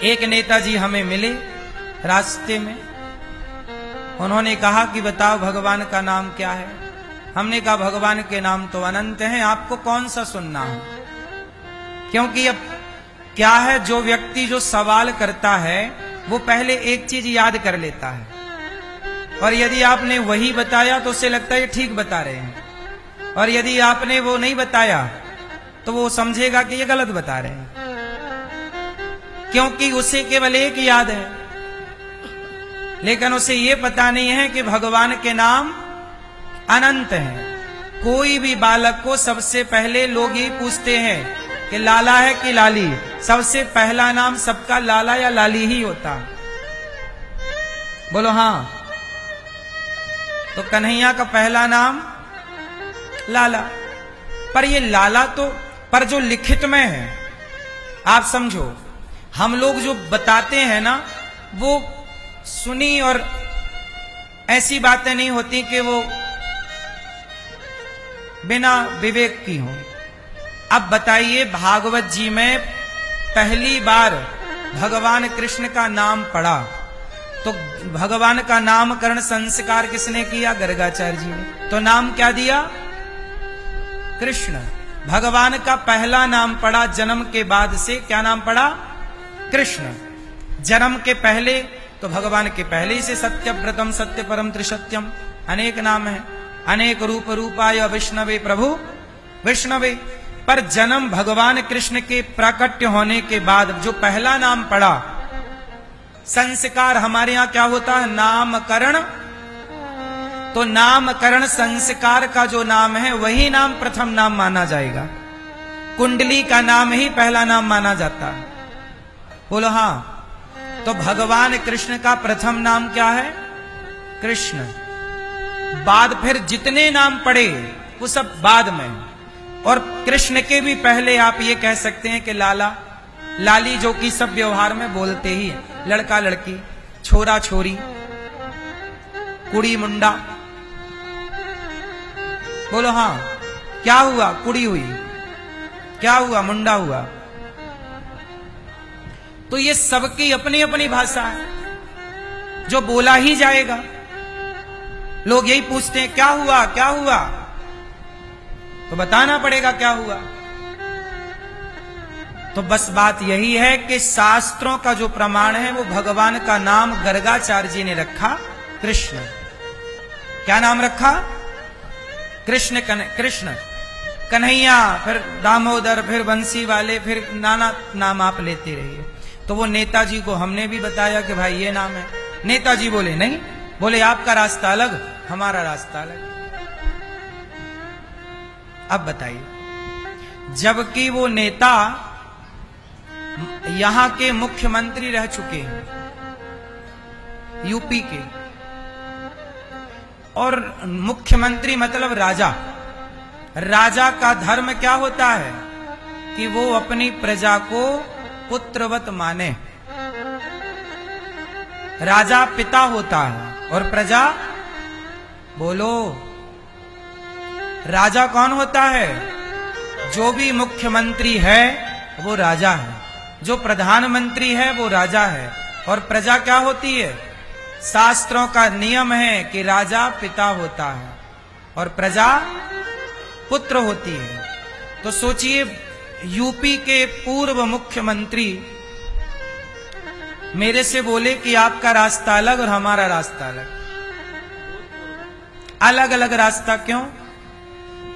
एक नेताजी हमें मिले रास्ते में, उन्होंने कहा कि बताओ भगवान का नाम क्या है। हमने कहा भगवान के नाम तो अनंत हैं, आपको कौन सा सुनना है। क्योंकि अब क्या है, जो व्यक्ति जो सवाल करता है वो पहले एक चीज याद कर लेता है, और यदि आपने वही बताया तो उसे लगता है ठीक बता रहे हैं, और यदि आपने वो नहीं बताया तो वो समझेगा कि ये गलत बता रहे हैं, क्योंकि उसे केवल एक याद है, लेकिन उसे ये पता नहीं है कि भगवान के नाम अनंत हैं। कोई भी बालक को सबसे पहले लोग ये पूछते हैं कि लाला है कि लाली, सबसे पहला नाम सबका लाला या लाली ही होता। बोलो हाँ। तो कन्हैया का पहला नाम लाला, पर ये लाला तो पर जो लिखित में है, आप समझो, हम लोग जो बताते हैं ना वो सुनी और ऐसी बातें नहीं होती कि वो बिना विवेक की हो। अब बताइए, भागवत जी में पहली बार भगवान कृष्ण का नाम पड़ा तो भगवान का नामकरण संस्कार किसने किया? गर्गाचार्य जी ने। तो नाम क्या दिया? कृष्ण। भगवान का पहला नाम पड़ा जन्म के बाद से, क्या नाम पड़ा? कृष्ण। जन्म के पहले तो भगवान के पहले ही से सत्यव्रतम सत्य परम त्रिसत्यम अनेक नाम है, अनेक रूप रूपाय विष्णवे प्रभु विष्णवे। पर जन्म भगवान कृष्ण के प्राकट्य होने के बाद जो पहला नाम पड़ा, संस्कार हमारे यहां क्या होता है? नामकरण। तो नामकरण संस्कार का जो नाम है वही नाम प्रथम नाम माना जाएगा। कुंडली का नाम ही पहला नाम माना जाता है। बोलो हाँ। तो भगवान कृष्ण का प्रथम नाम क्या है? कृष्ण। बाद फिर जितने नाम पड़े वो सब बाद में, और कृष्ण के भी पहले आप ये कह सकते हैं कि लाला लाली, जो कि सब व्यवहार में बोलते ही है, लड़का लड़की, छोरा छोरी, कुड़ी मुंडा। बोलो हाँ। क्या हुआ? कुड़ी हुई। क्या हुआ? मुंडा हुआ। तो ये सबकी अपनी अपनी भाषा है, जो बोला ही जाएगा। लोग यही पूछते हैं क्या हुआ क्या हुआ, तो बताना पड़ेगा क्या हुआ। तो बस बात यही है कि शास्त्रों का जो प्रमाण है वो भगवान का नाम गर्गाचार्य जी ने रखा कृष्ण। क्या नाम रखा? कृष्ण। कृष्ण, कन्हैया, फिर दामोदर, फिर बंसी वाले, फिर नाना नाम आप लेते रहिए। तो वो नेताजी को हमने भी बताया कि भाई ये नाम है। नेताजी बोले नहीं, बोले आपका रास्ता अलग, हमारा रास्ता अलग। अब बताइए, जबकि वो नेता यहां के मुख्यमंत्री रह चुके हैं, यूपी के, और मुख्यमंत्री मतलब राजा। राजा का धर्म क्या होता है कि वो अपनी प्रजा को पुत्रवत माने। राजा पिता होता है और प्रजा, बोलो, राजा कौन होता है? जो भी मुख्यमंत्री है वो राजा है, जो प्रधानमंत्री है वो राजा है, और प्रजा क्या होती है? शास्त्रों का नियम है कि राजा पिता होता है और प्रजा पुत्र होती है। तो सोचिए, यूपी के पूर्व मुख्यमंत्री मेरे से बोले कि आपका रास्ता अलग और हमारा रास्ता अलग। अलग अलग रास्ता क्यों?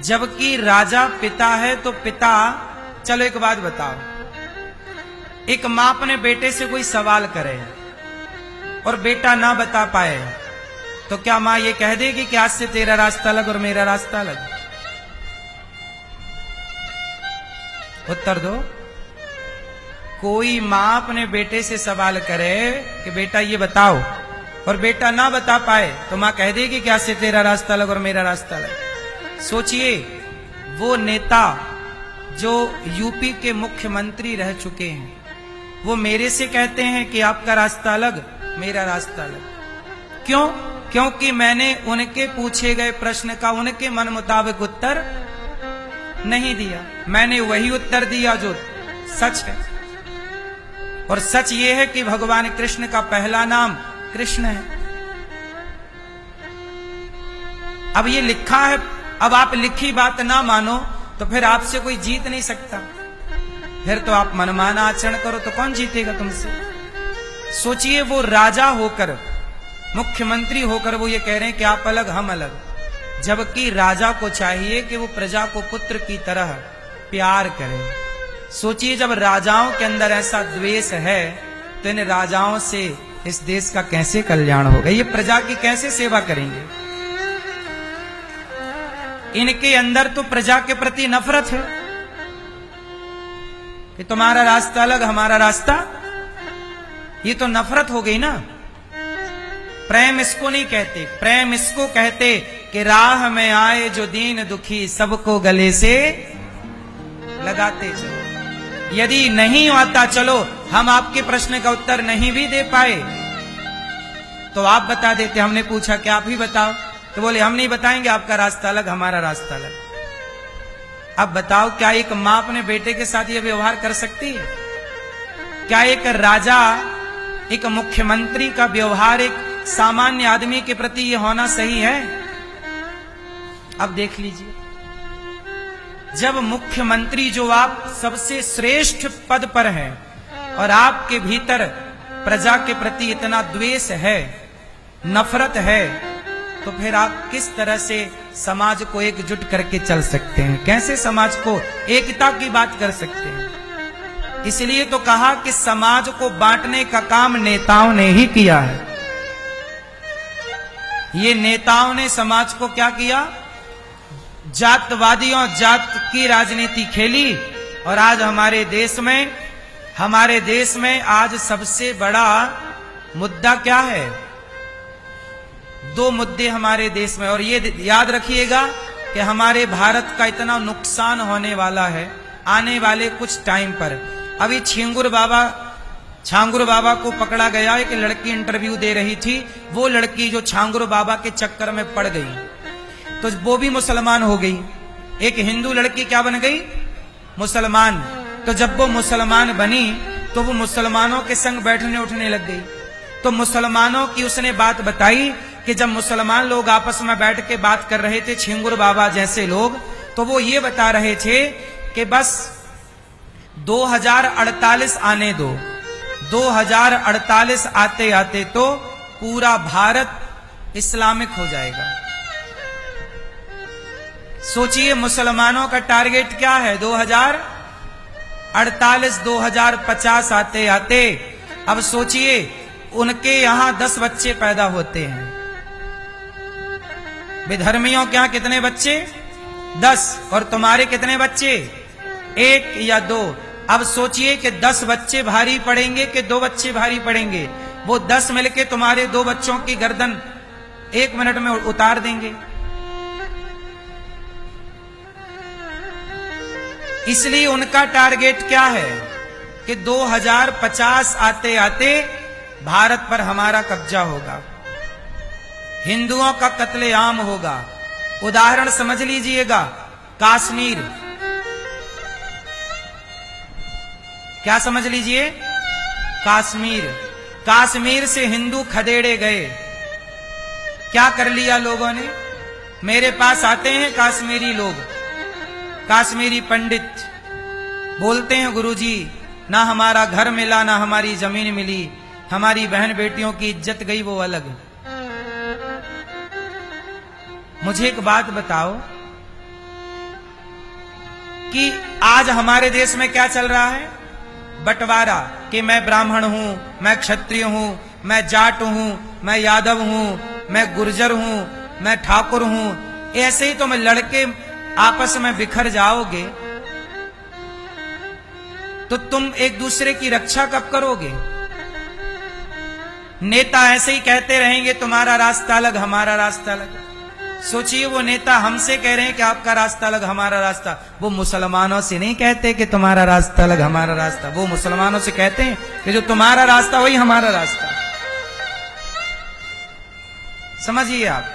जबकि राजा पिता है तो पिता, चलो एक बात बताओ, एक मां अपने बेटे से कोई सवाल करे और बेटा ना बता पाए तो क्या मां ये कह देगी कि आज से तेरा रास्ता अलग और मेरा रास्ता अलग? उत्तर दो। कोई मां अपने बेटे से सवाल करे कि बेटा ये बताओ, और बेटा ना बता पाए तो मां कह देगी कि आज से तेरा रास्ता अलग और मेरा रास्ता अलग। सोचिए, वो नेता जो यूपी के मुख्यमंत्री रह चुके हैं, वो मेरे से कहते हैं कि आपका रास्ता अलग, मेरा रास्ता अलग। क्यों? क्योंकि मैंने उनके पूछे गए प्रश्न का उनके मन मुताबिक उत्तर नहीं दिया, मैंने वही उत्तर दिया जो सच है। और सच ये है कि भगवान कृष्ण का पहला नाम कृष्ण है। अब ये लिखा है, अब आप लिखी बात ना मानो तो फिर आपसे कोई जीत नहीं सकता। फिर तो आप मनमाना आचरण करो तो कौन जीतेगा तुमसे। सोचिए, वो राजा होकर, मुख्यमंत्री होकर वो ये कह रहे हैं कि आप अलग हम अलग, जबकि राजा को चाहिए कि वो प्रजा को पुत्र की तरह प्यार करे। सोचिए, जब राजाओं के अंदर ऐसा द्वेष है तो इन राजाओं से इस देश का कैसे कल्याण होगा, ये प्रजा की कैसे सेवा करेंगे। इनके अंदर तो प्रजा के प्रति नफरत है कि तुम्हारा रास्ता अलग हमारा रास्ता, ये तो नफरत हो गई ना। प्रेम इसको नहीं कहते, प्रेम इसको कहते कि राह में आए जो दीन दुखी सबको गले से लगाते चलो। यदि नहीं आता, चलो हम आपके प्रश्न का उत्तर नहीं भी दे पाए तो आप बता देते, हमने पूछा कि आप ही बताओ, तो बोले हम नहीं बताएंगे, आपका रास्ता अलग हमारा रास्ता अलग। अब बताओ, क्या एक मां अपने बेटे के साथ यह व्यवहार कर सकती है? क्या एक राजा, एक मुख्यमंत्री का व्यवहार एक सामान्य आदमी के प्रति यह होना सही है? अब देख लीजिए, जब मुख्यमंत्री, जो आप सबसे श्रेष्ठ पद पर हैं, और आपके भीतर प्रजा के प्रति इतना द्वेष है, नफरत है, तो फिर आप किस तरह से समाज को एकजुट करके चल सकते हैं? कैसे समाज को एकता की बात कर सकते हैं? इसलिए तो कहा कि समाज को बांटने का काम नेताओं ने ही किया है। ये नेताओं ने समाज को क्या किया? जातवादियों, जात की राजनीति खेली। और आज हमारे देश में आज सबसे बड़ा मुद्दा क्या है? दो मुद्दे हमारे देश में, और ये याद रखिएगा कि हमारे भारत का इतना नुकसान होने वाला है आने वाले कुछ टाइम पर। अभी छांगुर बाबा को पकड़ा गया, एक लड़की इंटरव्यू दे रही थी, वो लड़की जो छांगुर बाबा के चक्कर में पड़ गई तो वो भी मुसलमान हो गई। एक हिंदू लड़की क्या बन गई? मुसलमान। तो जब वो मुसलमान बनी तो वो मुसलमानों के संग बैठने उठने लग गई। तो मुसलमानों की उसने बात बताई कि जब मुसलमान लोग आपस में बैठ के बात कर रहे थे, छांगुर बाबा जैसे लोग, तो वो ये बता रहे थे कि बस 2048 आने दो, 2048 आते आते तो पूरा भारत इस्लामिक हो जाएगा। सोचिए, मुसलमानों का टारगेट क्या है? 2048, 2050 आते आते। अब सोचिए, उनके यहां 10 बच्चे पैदा होते हैं, विधर्मियों के यहां कितने बच्चे? 10। और तुम्हारे कितने बच्चे? 1 या 2। अब सोचिए कि 10 बच्चे भारी पड़ेंगे कि 2 बच्चे भारी पड़ेंगे? वो 10 मिलके तुम्हारे 2 बच्चों की गर्दन 1 मिनट में उतार देंगे। इसलिए उनका टारगेट क्या है कि 2050 आते आते भारत पर हमारा कब्जा होगा, हिंदुओं का कत्लेआम होगा। उदाहरण समझ लीजिएगा, कश्मीर। क्या समझ लीजिए? कश्मीर से हिंदू खदेड़े गए। क्या कर लिया लोगों ने? मेरे पास आते हैं कश्मीरी लोग, कश्मीरी पंडित, बोलते हैं गुरुजी, ना हमारा घर मिला, ना हमारी जमीन मिली, हमारी बहन बेटियों की इज्जत गई, वो अलग। मुझे एक बात बताओ कि आज हमारे देश में क्या चल रहा है? बंटवारा, कि मैं ब्राह्मण हूं, मैं क्षत्रिय हूं, मैं जाट हूं, मैं यादव हूं, मैं गुर्जर हूं, मैं ठाकुर हूं। ऐसे ही तुम लड़के आपस में बिखर जाओगे तो तुम एक दूसरे की रक्षा कब करोगे? नेता ऐसे ही कहते रहेंगे तुम्हारा रास्ता अलग हमारा रास्ता अलग। सोचिए, वो नेता हमसे कह रहे हैं कि आपका रास्ता अलग हमारा रास्ता, वो मुसलमानों से नहीं कहते कि तुम्हारा रास्ता अलग हमारा रास्ता, वो मुसलमानों से कहते हैं कि जो तुम्हारा रास्ता वही हमारा रास्ता। समझिए आप।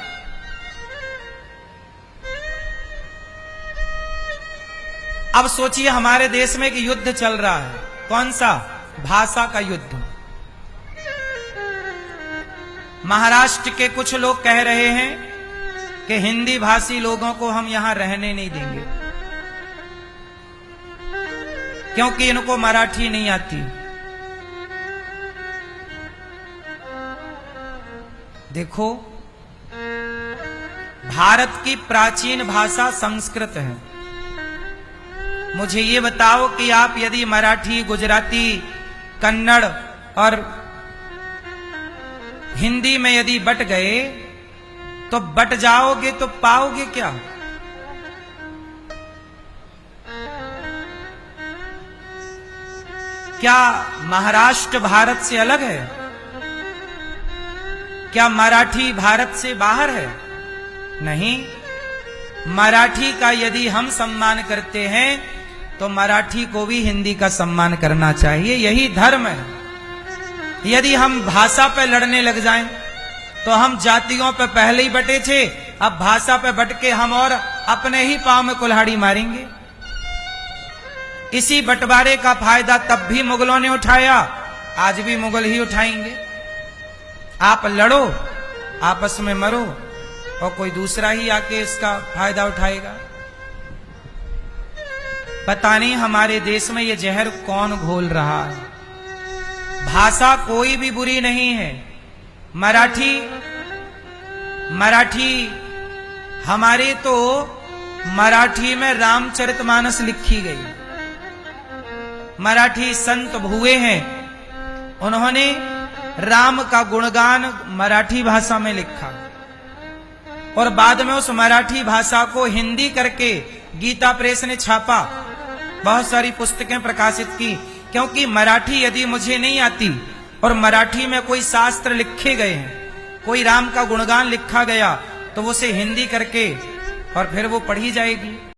अब सोचिए, हमारे देश में एक युद्ध चल रहा है। कौन सा? भाषा का युद्ध। महाराष्ट्र के कुछ लोग कह रहे हैं कि हिंदी भाषी लोगों को हम यहां रहने नहीं देंगे क्योंकि इनको मराठी नहीं आती। देखो, भारत की प्राचीन भाषा संस्कृत है। मुझे ये बताओ कि आप यदि मराठी, गुजराती, कन्नड़ और हिंदी में यदि बट गए तो बट जाओगे तो पाओगे क्या? क्या महाराष्ट्र भारत से अलग है? क्या मराठी भारत से बाहर है? नहीं। मराठी का यदि हम सम्मान करते हैं तो मराठी को भी हिंदी का सम्मान करना चाहिए। यही धर्म है। यदि हम भाषा पे लड़ने लग जाएं तो हम जातियों पे पहले ही बटे थे, अब भाषा पे बट के हम और अपने ही पांव में कुल्हाड़ी मारेंगे। इसी बंटवारे का फायदा तब भी मुगलों ने उठाया, आज भी मुगल ही उठाएंगे। आप लड़ो, आपस में मरो और कोई दूसरा ही आके इसका फायदा उठाएगा। पता नहीं हमारे देश में ये जहर कौन घोल रहा है। भाषा कोई भी बुरी नहीं है। मराठी हमारे तो मराठी में रामचरितमानस लिखी गई। मराठी संत हुए हैं, उन्होंने राम का गुणगान मराठी भाषा में लिखा और बाद में उस मराठी भाषा को हिंदी करके गीता प्रेस ने छापा, बहुत सारी पुस्तकें प्रकाशित की। क्योंकि मराठी यदि मुझे नहीं आती और मराठी में कोई शास्त्र लिखे गए हैं, कोई राम का गुणगान लिखा गया, तो उसे हिंदी करके और फिर वो पढ़ी जाएगी।